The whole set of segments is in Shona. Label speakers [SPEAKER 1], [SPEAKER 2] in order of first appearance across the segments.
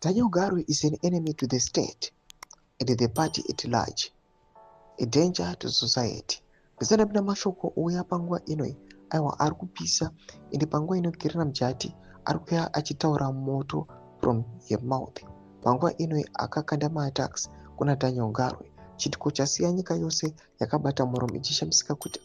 [SPEAKER 1] Daniel Garwe is an enemy to the state and the party at large, a danger to society. Bizana bina mashoko uya pangwa inoi aiwa ari kupisa ende pangwa inokirira mujati ari kuya achitaura moto from your mouth. Pangwa inoi akakanda ma-attacks kuna Daniel Garwe. Chitiko chasiya nyika yose yakabata muromo ichishamisika kuti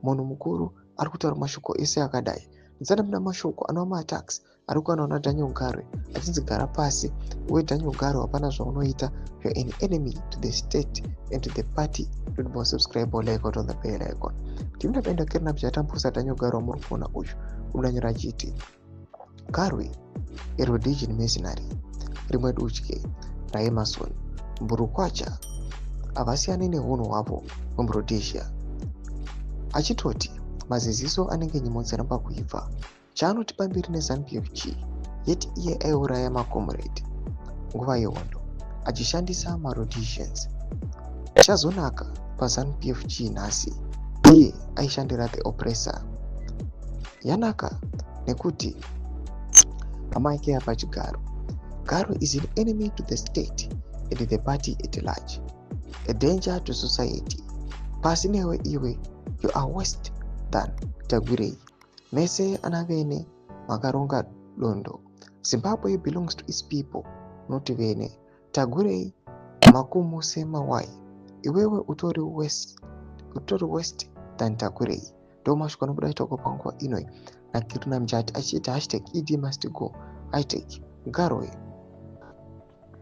[SPEAKER 1] munhu mukuru ari kutaura mashoko ese akadai. Bizana bina mashoko anova ma-attacks ari kuwanawo naDaniel Garwe achinzi gara pasi uye Daniel Garwe hapana zvaunoita. You're an enemy to the state and to the party. Don't more subscribe or like out on the bell icon. Timna penda kirna mchatambusa Daniel Garwe muri kuona uyu unanyora chiti Garwe a Rhodesian mercenary rimwe dutye raEmerson mburukwacha avasiyane nehunhu hwavo muRhodesia achitoti maziziso anenge nyimo dziramba kuibva. Chaanoti pamberi neZANU-PF yeti iye aiuraya macomrade nguva yehondo achishandisa maRhodesians. Chazonaka paZANU-PF nhasi iye aishandira the oppressor. Yanaka nekuti hama yake yapachigaro. Garwe is an enemy to the state and the party at large, a danger to society. Pasinewe iwe, you are worse than Tagwirei. Mese anavene makaronga dondo. Zimbabwe belongs to its people, not vene. Tagwirei makumuse mawai. Iwewe utori west than Tagwirei. Doma shukano buda itoko pangwa inoi. Na kiruna mjati achita hashtag ED must go. Hashtag Garwe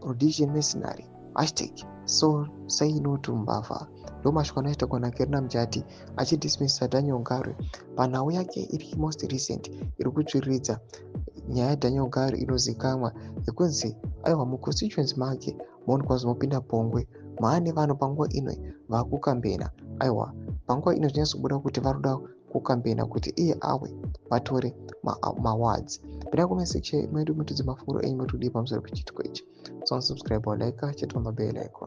[SPEAKER 1] Rhodesian mercenary. Hashtag so say no to Mbava. Doma shukano itoko na kiruna mjati achidismissa Daniel Garwe. Panhau yake iri most recent iri kutsviridza nyaya yaDaniel Garwe inozikamwa yekunzi aiwa muconstituency make munokwanisa kupinda pongwe maane vanhu panguva inoi vakukambena. Aiwa panguva ino zvinyazobuda kuti varoda kukambena kuti iye awe vatore mawards. Penda comment section mwedu mutudze mafunguro enyu mutudi pamusoro pechitiko ichi. So subscribe or like chat on the bell icon.